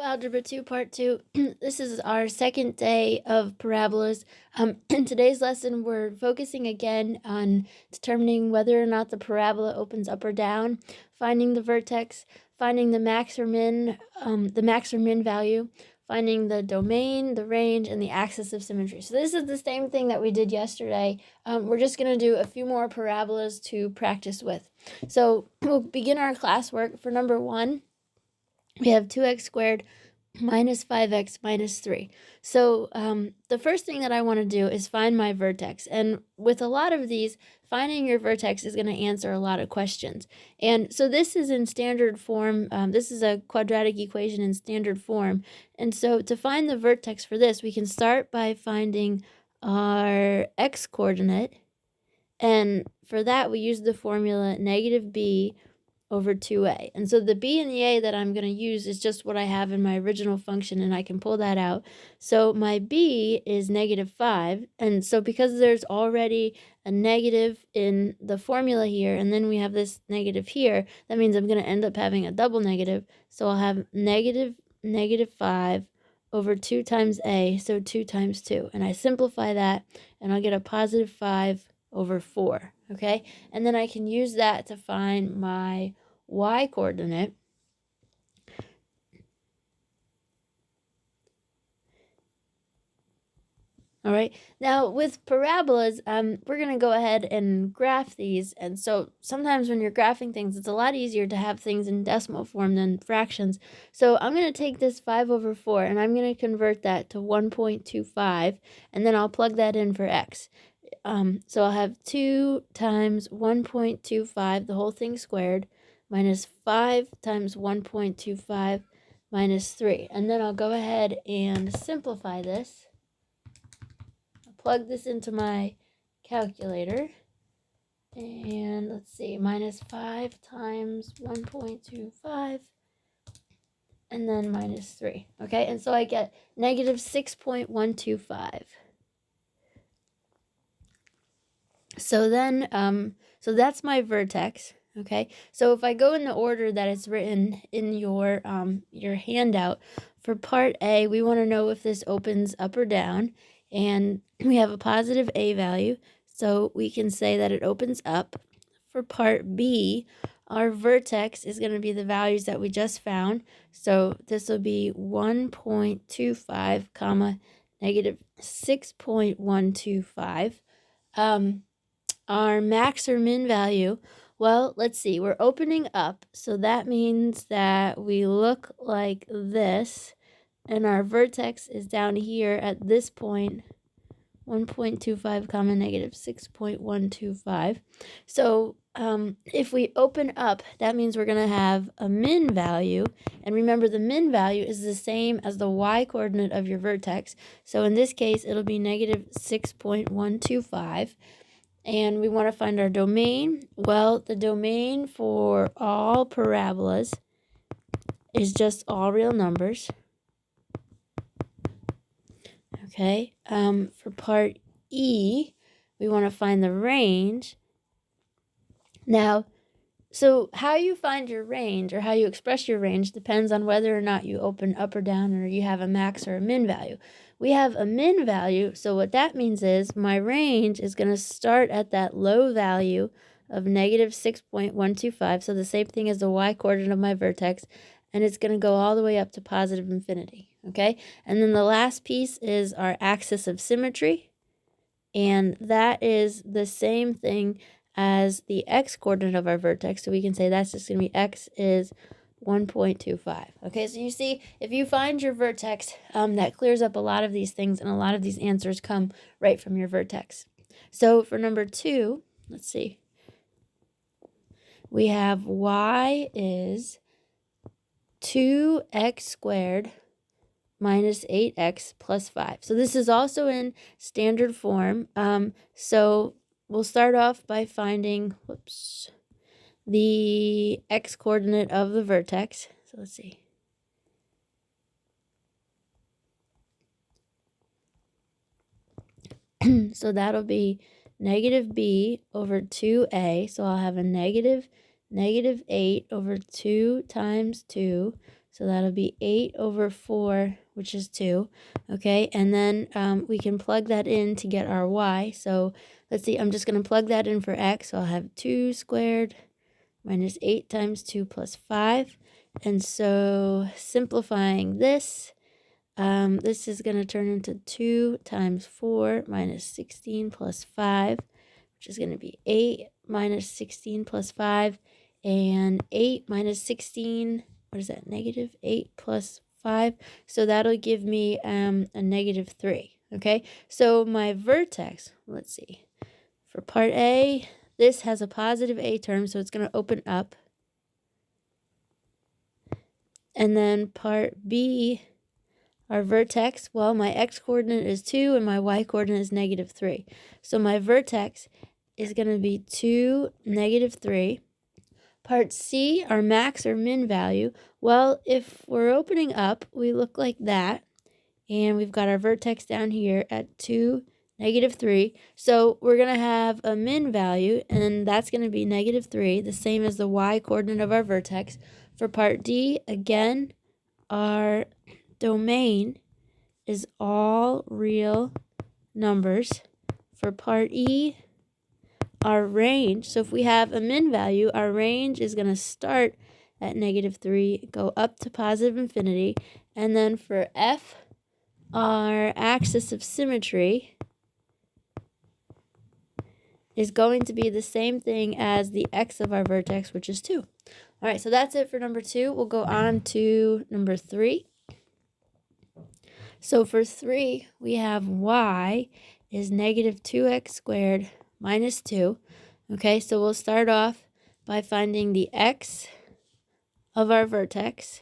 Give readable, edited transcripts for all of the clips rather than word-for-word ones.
Algebra 2, Part 2. This is our second day of parabolas. In today's lesson, we're focusing again on determining whether or not the parabola opens up or down, finding the vertex, finding the max or min value, finding the domain, the range, and the axis of symmetry. So this is the same thing that we did yesterday. We're just going to do a few more parabolas to practice with. So we'll begin our classwork for number 1. We have 2x squared minus 5x minus 3. So the first thing that I want to do is find my vertex. And with a lot of these, finding your vertex is going to answer a lot of questions. And so this is in standard form. This is a quadratic equation in standard form. And so to find the vertex for this, we can start by finding our x coordinate. And for that, we use the formula negative b over 2a. And so the b and the a that I'm going to use is just what I have in my original function, and I can pull that out. So my b is negative 5, and so because there's already a negative in the formula here, and then we have this negative here, that means I'm going to end up having a double negative. So I'll have negative 5 over 2 times a, so 2 times 2. And I simplify that, and I'll get a positive 5 over 4, okay? And then I can use that to find my y coordinate. All right, now with parabolas, we're going to go ahead and graph these. And so sometimes when you're graphing things, it's a lot easier to have things in decimal form than fractions. So I'm going to take this 5 over 4, and I'm going to convert that to 1.25, and then I'll plug that in for x. So I'll have 2 times 1.25, the whole thing squared, minus 5 times 1.25 minus 3. And then I'll go ahead and simplify this. I'll plug this into my calculator. And let's see, minus 5 times 1.25, and then minus 3. Okay, and so I get negative 6.125. So then, so that's my vertex, okay? So if I go in the order that it's written in your handout, for part A, we want to know if this opens up or down, and we have a positive A value, so we can say that it opens up. For part B, our vertex is going to be the values that we just found, so this will be 1.25 comma negative 6.125. Our max or min value, well, let's see, we're opening up, so that means that we look like this, and our vertex is down here at this point, 1.25 comma negative 6.125. So if we open up, that means we're going to have a min value, and remember the min value is the same as the y coordinate of your vertex, so in this case it'll be negative 6.125. And we want to find our domain. Well, the domain for all parabolas is just all real numbers. Okay. For part E, we want to find the range. Now, so how you find your range or how you express your range depends on whether or not you open up or down or you have a max or a min value. We have a min value, so what that means is my range is going to start at that low value of negative 6.125, so the same thing as the y coordinate of my vertex, and it's going to go all the way up to positive infinity, okay? And then the last piece is our axis of symmetry, and that is the same thing as the x coordinate of our vertex, so we can say that's just going to be x is 1.25. Okay, so you see, if you find your vertex, that clears up a lot of these things, and a lot of these answers come right from your vertex. So for number 2, let's see, we have y is 2x squared minus 8x plus 5. So this is also in standard form. So we'll start off by finding, the x coordinate of the vertex. So let's see. So that'll be negative b over 2a. So I'll have a negative 8 over 2 times 2. So that'll be 8 over 4, which is 2. Okay, and then we can plug that in to get our y. So let's see, I'm just going to plug that in for x. So I'll have 2 squared minus 8 times 2 plus 5. And so simplifying this, this is going to turn into 2 times 4 minus 16 plus 5, which is going to be 8 minus 16 plus 5. And 8 minus 16, what is that, negative 8 plus 5. So that'll give me a negative 3. Okay, so my vertex, let's see. For part A, this has a positive A term, so it's going to open up. And then part B, our vertex, well, my x-coordinate is 2 and my y-coordinate is negative 3. So my vertex is going to be 2, negative 3. Part C, our max or min value, well, if we're opening up, we look like that. And we've got our vertex down here at 2, negative 3. So we're going to have a min value, and that's going to be negative 3, the same as the y-coordinate of our vertex. For part D, again, our domain is all real numbers. For part E, our range, so if we have a min value, our range is going to start at negative 3, go up to positive infinity. And then for F, our axis of symmetry is going to be the same thing as the x of our vertex, which is 2. All right, so that's it for number 2. We'll go on to number 3. So for 3, we have y is negative 2x squared minus 2. Okay, so we'll start off by finding the x of our vertex.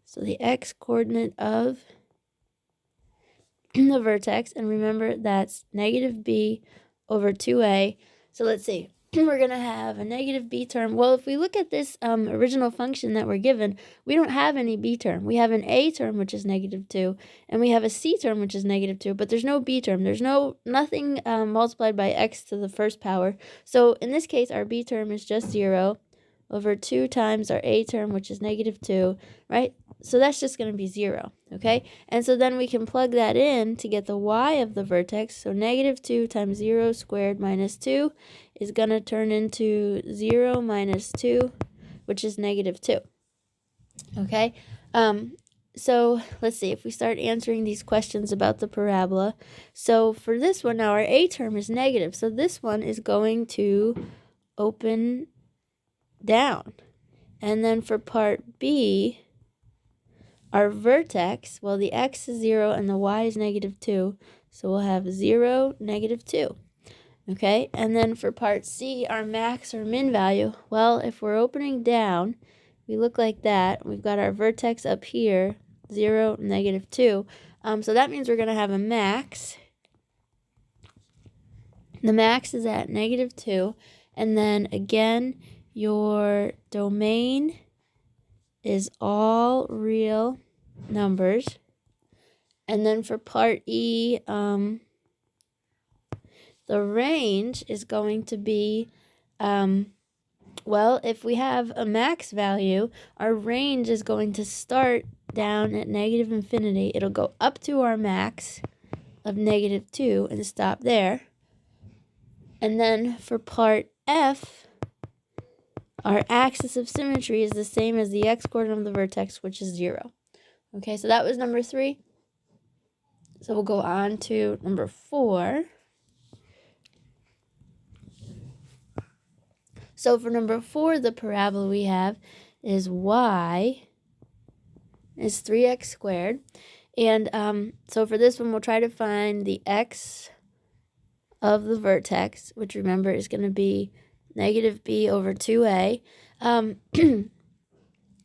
So the x-coordinate of the vertex, and remember that's negative b over 2a. So let's see. We're going to have a negative b term. Well, if we look at this original function that we're given, we don't have any b term. We have an a term, which is negative 2, and we have a c term, which is negative 2, but there's no b term. There's nothing multiplied by x to the first power. So in this case, our b term is just 0 over 2 times our a term, which is negative 2, right? So that's just going to be 0, okay? And so then we can plug that in to get the y of the vertex. So negative 2 times 0 squared minus 2 is going to turn into 0 minus 2, which is negative 2, okay? So let's see if we start answering these questions about the parabola. So for this one, now our a term is negative. So this one is going to open down. And then for part B, our vertex, well, the x is 0 and the y is negative 2. So we'll have 0, negative 2. Okay, and then for part C, our max or min value, well, if we're opening down, we look like that. We've got our vertex up here, 0, negative 2. So that means we're going to have a max. The max is at negative 2. And then again, your domain is all real numbers. And then for part E, the range is going to be, well, if we have a max value, our range is going to start down at negative infinity. It'll go up to our max of negative 2 and stop there. And then for part F, our axis of symmetry is the same as the x-coordinate of the vertex, which is 0. Okay, so that was number 3. So we'll go on to number 4. So for number 4, the parabola we have is y is 3x squared. And so for this one, we'll try to find the x of the vertex, which remember is going to be negative b over 2a.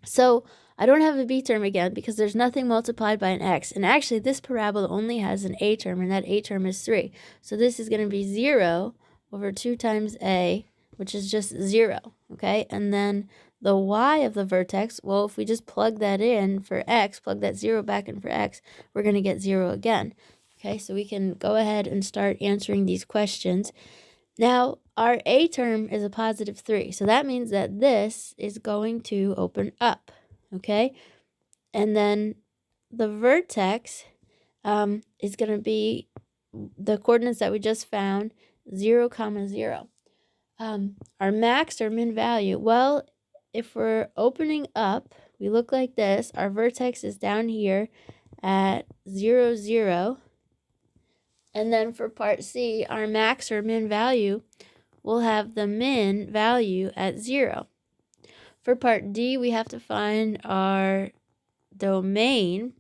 So I don't have a b term again because there's nothing multiplied by an x. And actually, this parabola only has an a term, and that a term is 3. So this is going to be 0 over 2 times a, which is just 0, okay? And then the y of the vertex, well, if we just plug that in for x, plug that 0 back in for x, we're going to get 0 again. Okay, so we can go ahead and start answering these questions. Now, our a term is a positive 3, so that means that this is going to open up, okay? And then the vertex is going to be the coordinates that we just found, 0, 0. Our max or min value, well, if we're opening up, we look like this. Our vertex is down here at 0, 0. And then for part C, our max or min value will have the min value at 0. For part D, we have to find our domain,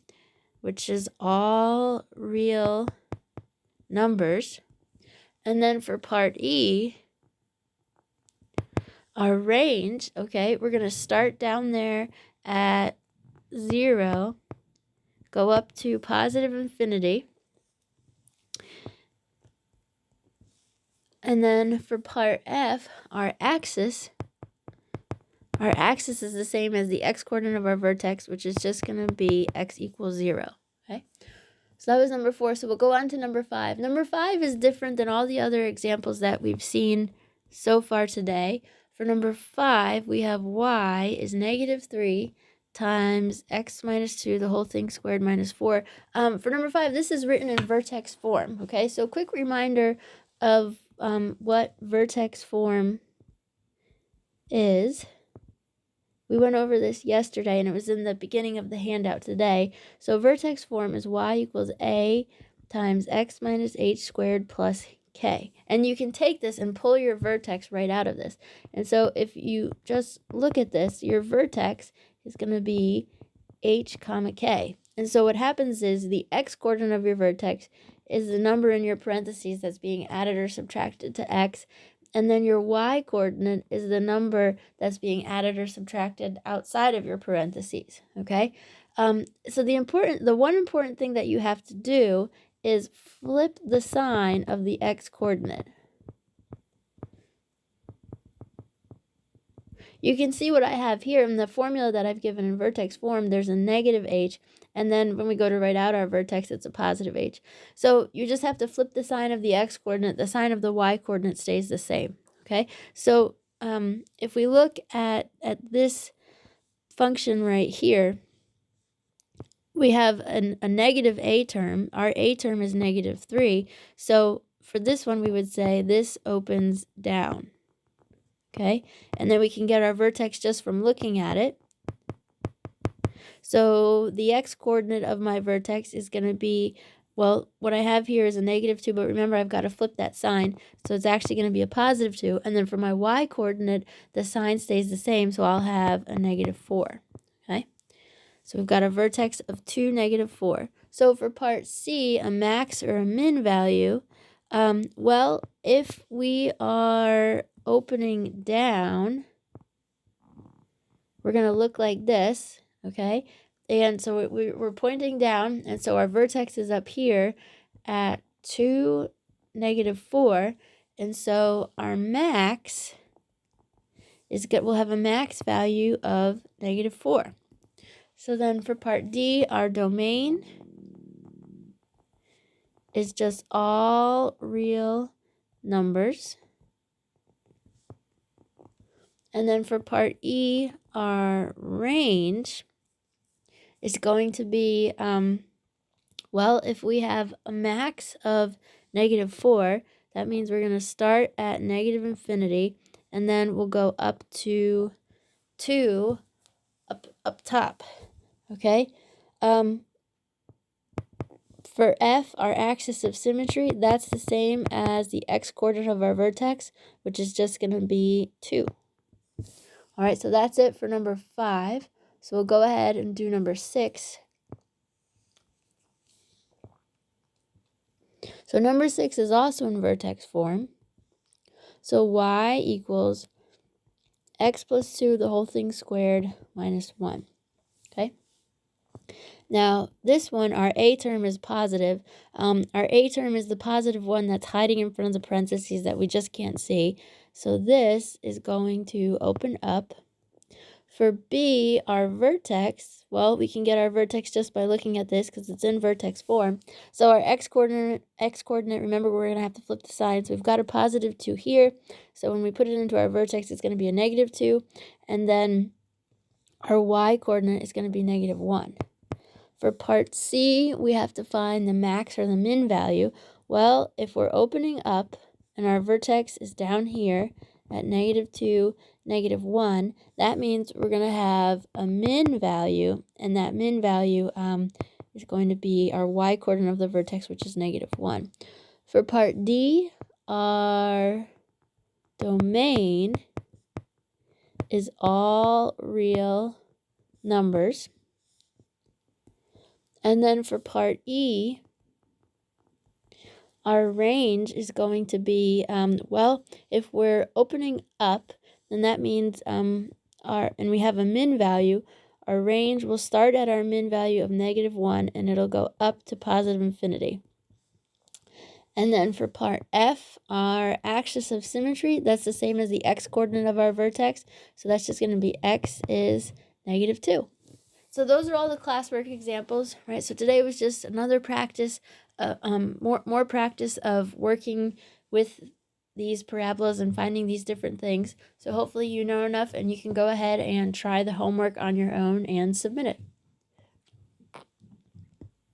which is all real numbers. And then for part E, our range, okay, we're going to start down there at 0, go up to positive infinity. And then for part F, our axis is the same as the x-coordinate of our vertex, which is just going to be x equals 0, okay? So that was number 4. So we'll go on to number 5. Number 5 is different than all the other examples that we've seen so far today. For number 5, we have y is -3 times x minus 2, the whole thing squared minus 4. For number 5, this is written in vertex form, okay? So quick reminder of what vertex form is. We went over this yesterday, and it was in the beginning of the handout today. So vertex form is y equals a times x minus h squared plus k. And you can take this and pull your vertex right out of this. And so if you just look at this, your vertex is going to be h comma k. And so what happens is the x-coordinate of your vertex is the number in your parentheses that's being added or subtracted to x. And then your y-coordinate is the number that's being added or subtracted outside of your parentheses, okay? So the one important thing that you have to do is flip the sign of the x-coordinate. You can see what I have here in the formula that I've given in vertex form. There's a negative h, and then when we go to write out our vertex, it's a positive h. So you just have to flip the sign of the x-coordinate. The sign of the y-coordinate stays the same, okay? So if we look at this function right here, we have a negative a term. Our a term is -3. So for this one, we would say this opens down. Okay, and then we can get our vertex just from looking at it. So the x-coordinate of my vertex is going to be, well, what I have here is a -2, but remember I've got to flip that sign. So it's actually going to be a +2. And then for my y-coordinate, the sign stays the same, so I'll have a -4. Okay, so we've got a vertex of 2, -4. So for part C, a max or a min value, well, if we are opening down, we're going to look like this, okay? And so we're pointing down, and so our vertex is up here at 2, -4, and so our max is good. We'll have a max value of -4. So then for part D, our domain is just all real numbers. And then for part E, our range is going to be, well, if we have a max of -4, that means we're going to start at negative infinity, and then we'll go up to 2 up top, okay? For F, our axis of symmetry, that's the same as the x-coordinate of our vertex, which is just going to be 2. All right, so that's it for number 5. So we'll go ahead and do number 6. So number 6 is also in vertex form. So y equals x plus 2, the whole thing squared, minus 1. Okay? Now, this one, our a term is positive. Our a term is the positive one that's hiding in front of the parentheses that we just can't see. So this is going to open up. For B, our vertex, well, we can get our vertex just by looking at this because it's in vertex form. So our x-coordinate, remember, we're going to have to flip the sign. So we've got a positive 2 here. So when we put it into our vertex, it's going to be a -2. And then our y-coordinate is going to be -1. For part C, we have to find the max or the min value. Well, if we're opening up and our vertex is down here at -2, -1, that means we're going to have a min value, and that min value is going to be our y-coordinate of the vertex, which is -1. For part D, our domain is all real numbers. And then for part E, our range is going to be, well, if we're opening up, then that means and we have a min value, our range will start at our min value of -1 and it'll go up to positive infinity. And then for part F, our axis of symmetry, that's the same as the x-coordinate of our vertex. So that's just going to be x is -2. So those are all the classwork examples, right? So today was just another practice, more practice of working with these parabolas and finding these different things. So hopefully you know enough and you can go ahead and try the homework on your own and submit it.